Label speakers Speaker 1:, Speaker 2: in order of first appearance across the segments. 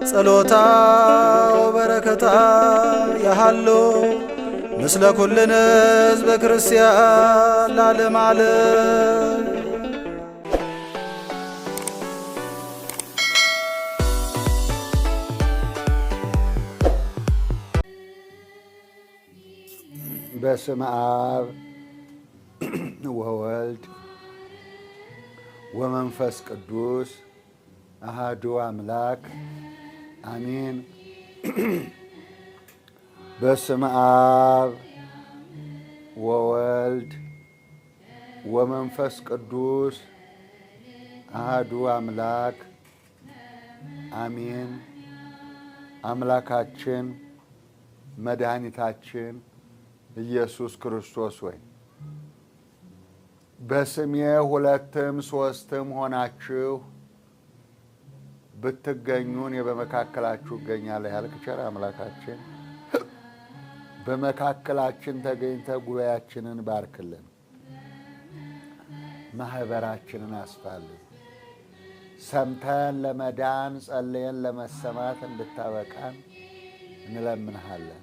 Speaker 1: ጸሎታ ወበረከታ ያሃሎ ምስለ ኩልነ ሕዝበ ክርስቲያን ለዓለመ ዓለም።
Speaker 2: በስመ አብ ወወልድ ወመንፈስ ቅዱስ አሐዱ አምላክ አሜን። በስመ አብ ወወልድ ወመንፈስ ቅዱስ አሐዱ አምላክ አሜን። አምላካችን መድኃኒታችን ኢየሱስ ክርስቶስ ሆይ በስሜ ሁለትም ሦስትም ሆናችሁ ብትገኙ እኔ በመካከላችሁ እገኛለሁ ያልክ ቸር አምላካችን በመካከላችን ተገኝተህ ጉባኤያችንን ባርክልን፣ ማህበራችንን አስፋልን። ሰምተን ለመዳን ጸልየን ለመሰማት እንድታበቃን እንለምንሃለን።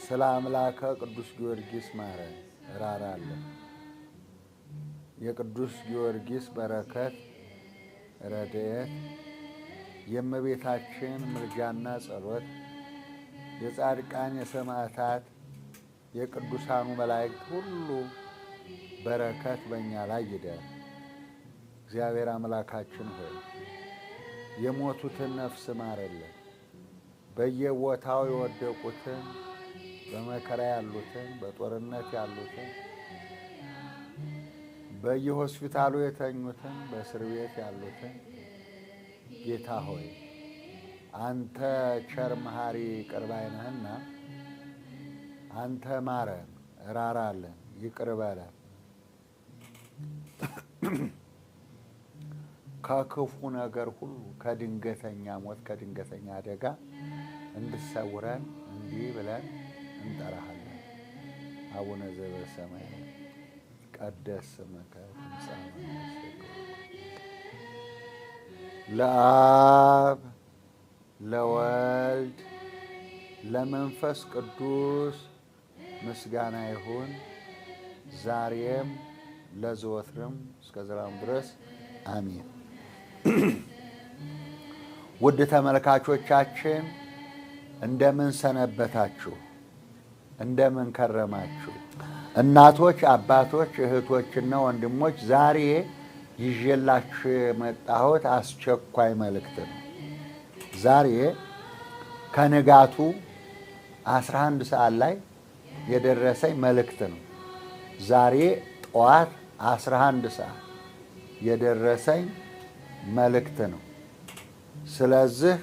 Speaker 2: ስለ አምላከ ቅዱስ ጊዮርጊስ ማረን፣ ራራለን። የቅዱስ ጊዮርጊስ በረከት ረድኤት፣ የእመቤታችን ምልጃና ጸሎት፣ የጻድቃን የሰማዕታት የቅዱሳኑ መላእክት ሁሉ በረከት በእኛ ላይ ይደር። እግዚአብሔር አምላካችን ሆይ የሞቱትን ነፍስ ማረልን፣ በየቦታው የወደቁትን፣ በመከራ ያሉትን፣ በጦርነት ያሉትን፣ በየሆስፒታሉ የተኙትን፣ በእስር ቤት ያሉትን ጌታ ሆይ አንተ ቸር መሐሪ ይቅር ባይ ነህና አንተ ማረን፣ ራራለን፣ ይቅር በለን። ከክፉ ነገር ሁሉ ከድንገተኛ ሞት ከድንገተኛ አደጋ እንድትሰውረን እንዲህ ብለን እንጠራሃለን። አቡነ ዘበሰማያት ይትቀደስ ስምከ ትምጻእ መንግሥትከ ለአብ ለወልድ ለመንፈስ ቅዱስ ምስጋና ይሁን ዛሬም ለዘወትርም እስከ ዘላለም ድረስ አሜን። ውድ ተመልካቾቻችን እንደምን ሰነበታችሁ? እንደምን ከረማችሁ? እናቶች፣ አባቶች፣ እህቶችና ወንድሞች ዛሬ ይዤላችሁ የመጣሁት አስቸኳይ መልእክት ነው። ዛሬ ከንጋቱ 11 ሰዓት ላይ የደረሰኝ መልእክት ነው። ዛሬ ጠዋት 11 ሰዓት የደረሰኝ መልእክት ነው። ስለዚህ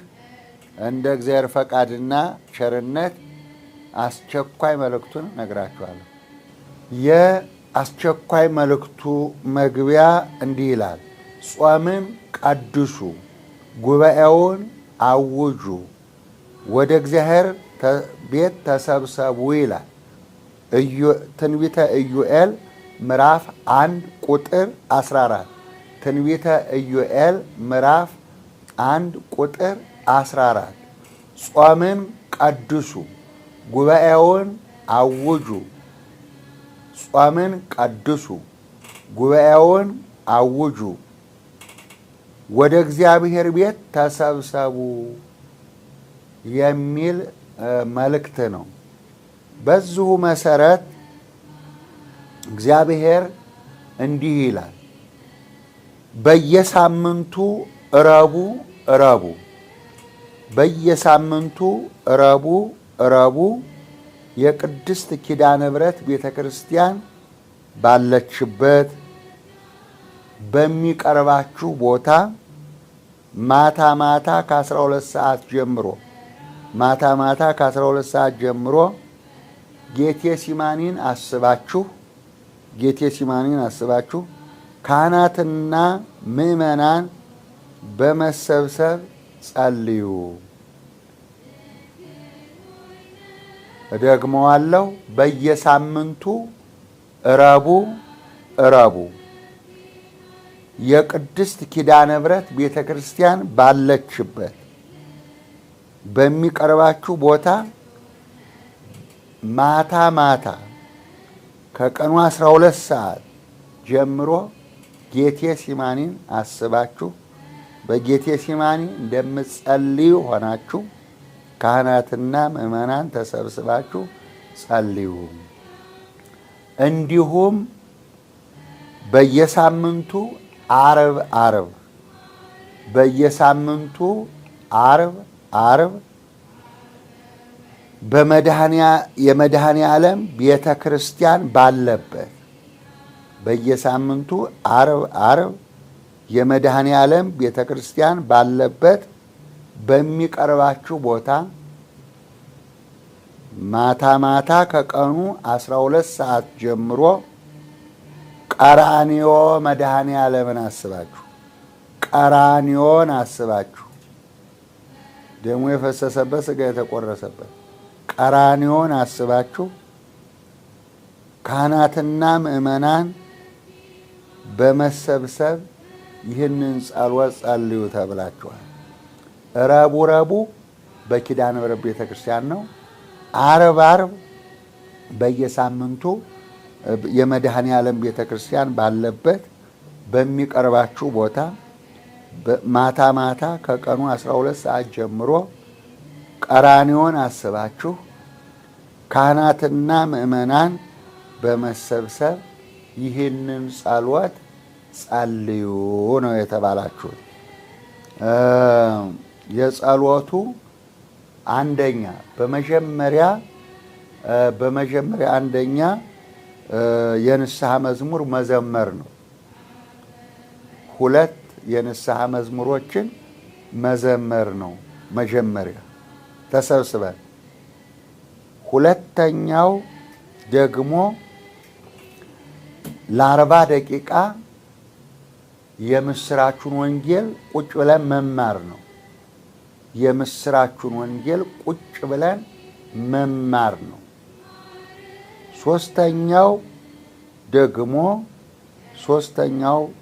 Speaker 2: እንደ እግዚአብሔር ፈቃድና ቸርነት አስቸኳይ መልእክቱን ነግራችኋለሁ። የአስቸኳይ መልእክቱ መግቢያ እንዲህ ይላል። ጾምን ቀድሱ፣ ጉባኤውን አውጁ፣ ወደ እግዚአብሔር ቤት ተሰብሰቡ ይላል። ትንቢተ ኢዩኤል ምዕራፍ 1 ቁጥር 14። ትንቢተ ኢዩኤል ምዕራፍ 1 ቁጥር 14። ጾምን ቀድሱ፣ ጉባኤውን አውጁ። ጾምን ቀድሱ፣ ጉባኤውን አውጁ፣ ወደ እግዚአብሔር ቤት ተሰብሰቡ የሚል መልእክት ነው። በዚሁ መሰረት እግዚአብሔር እንዲህ ይላል። በየሳምንቱ ረቡዕ በየሳምንቱ ረቡዕ የቅድስት ኪዳነ ምሕረት ቤተ ክርስቲያን ባለችበት በሚቀርባችሁ ቦታ ማታ ማታ ከ12 ሰዓት ጀምሮ ጌቴሲማኒን አስባችሁ ካህናትና ምዕመናን በመሰብሰብ ጸልዩ። እደግመዋለሁ። በየሳምንቱ ረቡዕ የቅድስት ኪዳነ ምሕረት ቤተ ክርስቲያን ባለችበት በሚቀርባችሁ ቦታ ማታ ማታ ከቀኑ 12 ሰዓት ጀምሮ ጌቴሴማኒን አስባችሁ በጌቴሴማኒ እንደምትጸልዩ ሆናችሁ ካህናትና ምእመናን ተሰብስባችሁ ጸልዩ። እንዲሁም በየሳምንቱ ዓርብ የመድኃኔ ዓለም ቤተ ክርስቲያን ባለበት በየሳምንቱ ዓርብ የመድኃኔ ዓለም ቤተ ክርስቲያን ባለበት በሚቀርባችሁ ቦታ ማታ ማታ ከቀኑ 12 ሰዓት ጀምሮ ቀራንዮ መድኃኔ ዓለምን አስባችሁ ቀራንዮን አስባችሁ ደሙ የፈሰሰበት ሥጋ የተቆረሰበት ቀራንዮን አስባችሁ ካህናትና ምእመናን በመሰብሰብ ይህንን ጸሎት ጸልዩ ተብላችኋል። ረቡዕ በኪዳነ ምሕረት ቤተክርስቲያን ነው። ዓርብ በየሳምንቱ የመድኃኔ ዓለም ቤተክርስቲያን ባለበት በሚቀርባችሁ ቦታ ማታ ማታ ከቀኑ 12 ሰዓት ጀምሮ ቀራንዮን አስባችሁ ካህናትና ምእመናን በመሰብሰብ ይህንን ጸሎት ጸልዩ ነው የተባላችሁት። የጸሎቱ አንደኛ በመጀመሪያ አንደኛ የንስሐ መዝሙር መዘመር ነው። 2 የንስሐ መዝሙሮችን መዘመር ነው መጀመሪያ ተሰብስበን። ሁለተኛው ደግሞ ለ40 ደቂቃ የምስራቹን ወንጌል ቁጭ ብለን መማር ነው። የምስራቹን ወንጌል ቁጭ ብለን መማር ነው። ሶስተኛው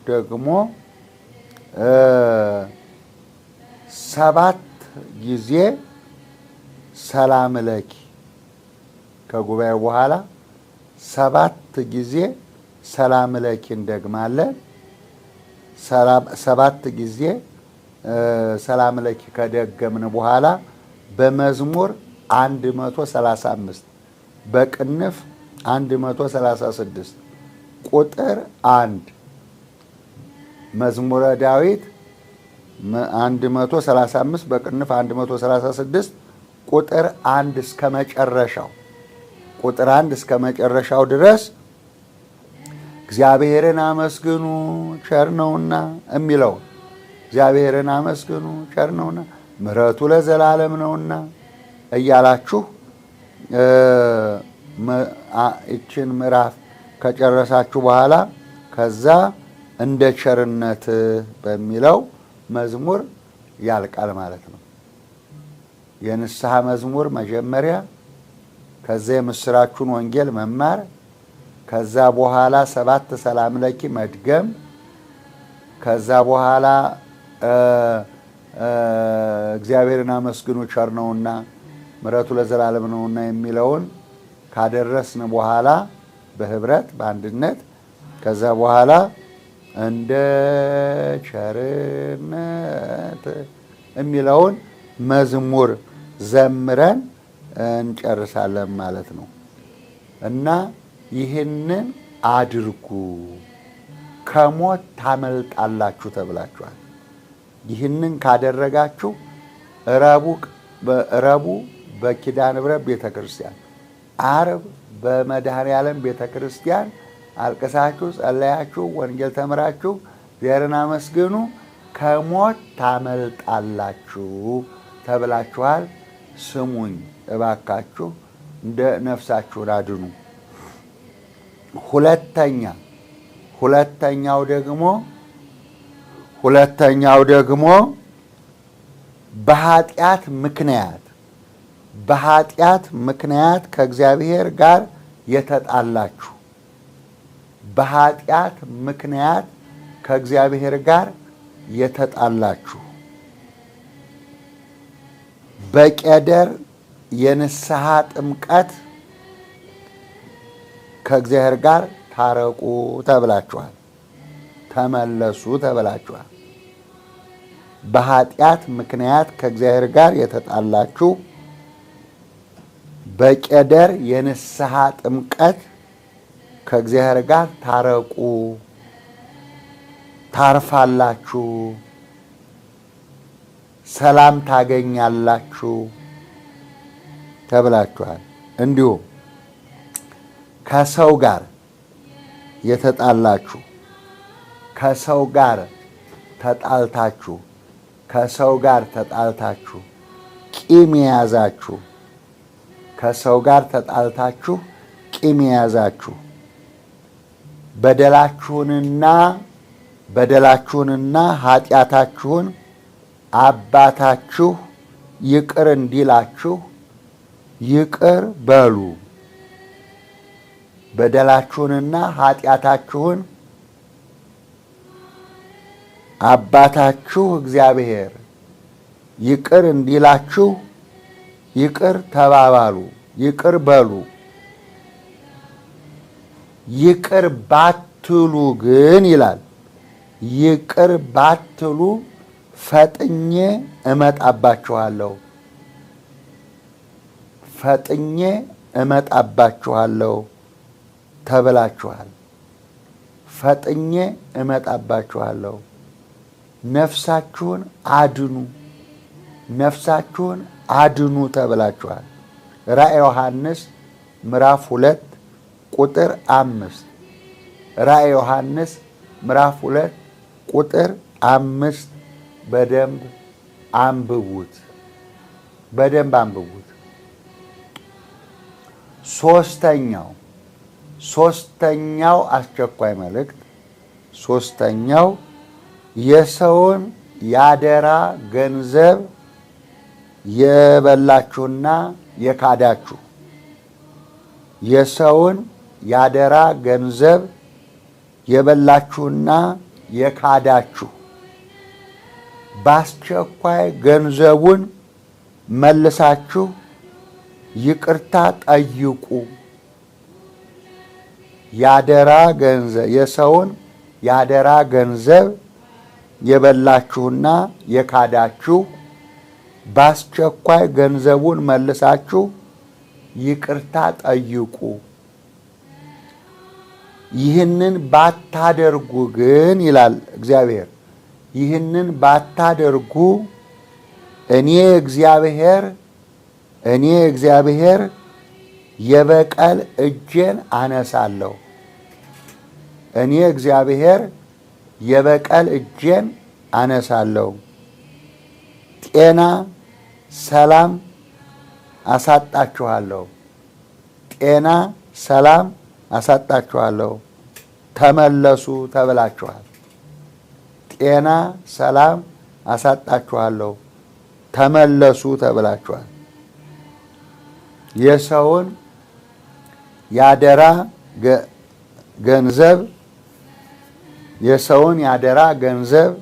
Speaker 2: ደግሞ 7 ጊዜ ሰላም ለኪ ከጉባኤው በኋላ 7 ጊዜ ሰላም ለኪ እንደግማለን። 7 ጊዜ ሰላም ለኪ ከደገምን በኋላ በመዝሙር 135 በቅንፍ 136 ቁጥር 1 መዝሙረ ዳዊት 135 በቅንፍ 136 ቁጥር 1 እስከ መጨረሻው ድረስ እግዚአብሔርን አመስግኑ ቸር ነውና የሚለው እግዚአብሔርን አመስግኑ ቸር ነውና ምሕረቱ ለዘላለም ነውና እያላችሁ እችን ምዕራፍ ከጨረሳችሁ በኋላ ከዛ እንደ ቸርነት በሚለው መዝሙር ያልቃል ማለት ነው። የንስሐ መዝሙር መጀመሪያ፣ ከዛ የምስራቹን ወንጌል መማር፣ ከዛ በኋላ 7 ሰላም ለኪ መድገም፣ ከዛ በኋላ እግዚአብሔርን አመስግኑ ቸር ነውና ምሕረቱ ለዘላለም ነውና የሚለውን ካደረስን በኋላ በህብረት በአንድነት ከዛ በኋላ እንደ ቸርነት የሚለውን መዝሙር ዘምረን እንጨርሳለን ማለት ነው። እና ይህንን አድርጉ ከሞት ታመልጣላችሁ ተብላችኋል። ይህንን ካደረጋችሁ ረቡዕ በኪዳነ ምሕረት ቤተክርስቲያን፣ ዓርብ በመድኃኔ ዓለም ቤተክርስቲያን አልቅሳችሁ ጸለያችሁ ወንጌል ተምራችሁ እግዚአብሔርን አመስግኑ ከሞት ታመልጣላችሁ ተብላችኋል። ስሙኝ እባካችሁ እንደ ነፍሳችሁን አድኑ። ሁለተኛው ደግሞ በኃጢአት ምክንያት ከእግዚአብሔር ጋር የተጣላችሁ በኃጢአት ምክንያት ከእግዚአብሔር ጋር የተጣላችሁ በቄደር የንስሐ ጥምቀት ከእግዚአብሔር ጋር ታረቁ ተብላችኋል። ተመለሱ ተብላችኋል። በኃጢአት ምክንያት ከእግዚአብሔር ጋር የተጣላችሁ በቄደር የንስሐ ጥምቀት ከእግዚአብሔር ጋር ታረቁ፣ ታርፋላችሁ፣ ሰላም ታገኛላችሁ ተብላችኋል። እንዲሁም ከሰው ጋር የተጣላችሁ ከሰው ጋር ተጣልታችሁ ቂም የያዛችሁ ከሰው ጋር ተጣልታችሁ ቂም የያዛችሁ በደላችሁንና ኃጢአታችሁን አባታችሁ ይቅር እንዲላችሁ ይቅር በሉ። በደላችሁንና ኃጢአታችሁን አባታችሁ እግዚአብሔር ይቅር እንዲላችሁ ይቅር ተባባሉ፣ ይቅር በሉ። ይቅር ባትሉ ግን ይላል፣ ይቅር ባትሉ ፈጥኜ እመጣባችኋለሁ ተብላችኋል። ፈጥኜ እመጣባችኋለሁ። ነፍሳችሁን አድኑ ተብላችኋል። ራእየ ዮሐንስ ምዕራፍ 2 ቁጥር 5 ራእየ ዮሐንስ ምዕራፍ 2 ቁጥር 5 በደንብ አንብቡት። ሶስተኛው አስቸኳይ መልእክት የሰውን ያደራ ገንዘብ የበላችሁና የካዳችሁ የሰውን ያደራ ገንዘብ የበላችሁና የካዳችሁ በአስቸኳይ ገንዘቡን መልሳችሁ ይቅርታ ጠይቁ። የሰውን ያደራ ገንዘብ የበላችሁና የካዳችሁ በአስቸኳይ ገንዘቡን መልሳችሁ ይቅርታ ጠይቁ። ይህንን ባታደርጉ ግን ይላል እግዚአብሔር፣ ይህንን ባታደርጉ እኔ እግዚአብሔር የበቀል እጄን አነሳለሁ። እኔ እግዚአብሔር የበቀል እጄን አነሳለሁ። ጤና ሰላም አሳጣችኋለሁ። ተመለሱ ተብላችኋል። ጤና ሰላም አሳጣችኋለሁ፣ ተመለሱ ተብላችኋል። የሰውን ያደራ ገንዘብ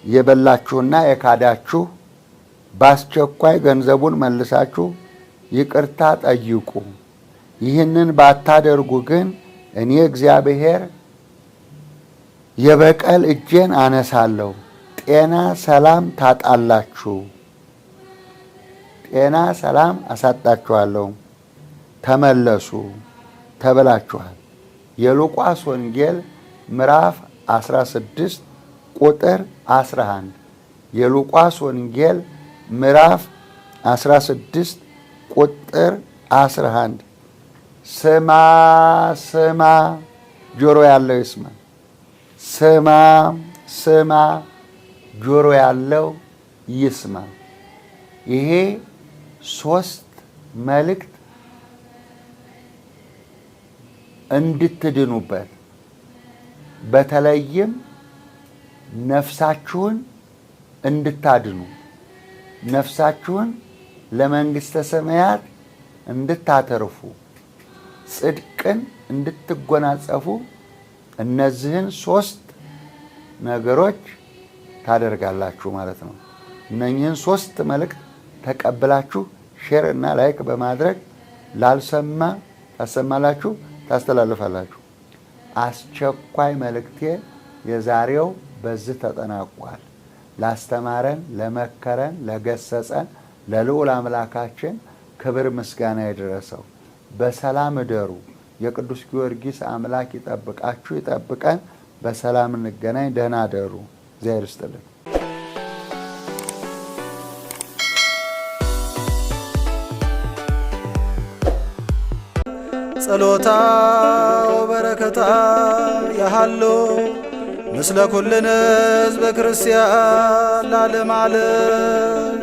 Speaker 2: የበላችሁና የካዳችሁ በአስቸኳይ ገንዘቡን መልሳችሁ ይቅርታ ጠይቁ። ይህንን ባታደርጉ ግን እኔ እግዚአብሔር የበቀል እጄን አነሳለሁ፣ ጤና ሰላም ታጣላችሁ፣ ጤና ሰላም አሳጣችኋለሁ፣ ተመለሱ ተብላችኋል። የሉቃስ ወንጌል ምዕራፍ 16 ቁጥር 11 የሉቃስ ወንጌል ምዕራፍ 16 ቁጥር 11 ስማ ጆሮ ያለው ይስማ። ስማ ጆሮ ያለው ይስማ። ይሄ 3 መልእክት እንድትድኑበት፣ በተለይም ነፍሳችሁን እንድታድኑ፣ ነፍሳችሁን ለመንግሥተ ሰማያት እንድታተርፉ፣ ጽድቅን እንድትጎናጸፉ እነዚህን 3 ነገሮች ታደርጋላችሁ ማለት ነው። እነኚህን 3 መልእክት ተቀብላችሁ ሼር እና ላይክ በማድረግ ላልሰማ ታሰማላችሁ፣ ታስተላልፋላችሁ። አስቸኳይ መልእክቴ የዛሬው በዚህ ተጠናቋል። ላስተማረን፣ ለመከረን፣ ለገሰጸን ለልዑል አምላካችን ክብር ምስጋና ይድረሰው። በሰላም እደሩ። የቅዱስ ጊዮርጊስ አምላክ ይጠብቃችሁ፣ ይጠብቀን። በሰላም እንገናኝ። ደህና እደሩ። እግዚአብሔር ይስጥልን።
Speaker 1: ጸሎታ ወበረከታ ያሃሎ ምስለ ኩልነ ሕዝበ ክርስቲያን ለዓለመ ዓለም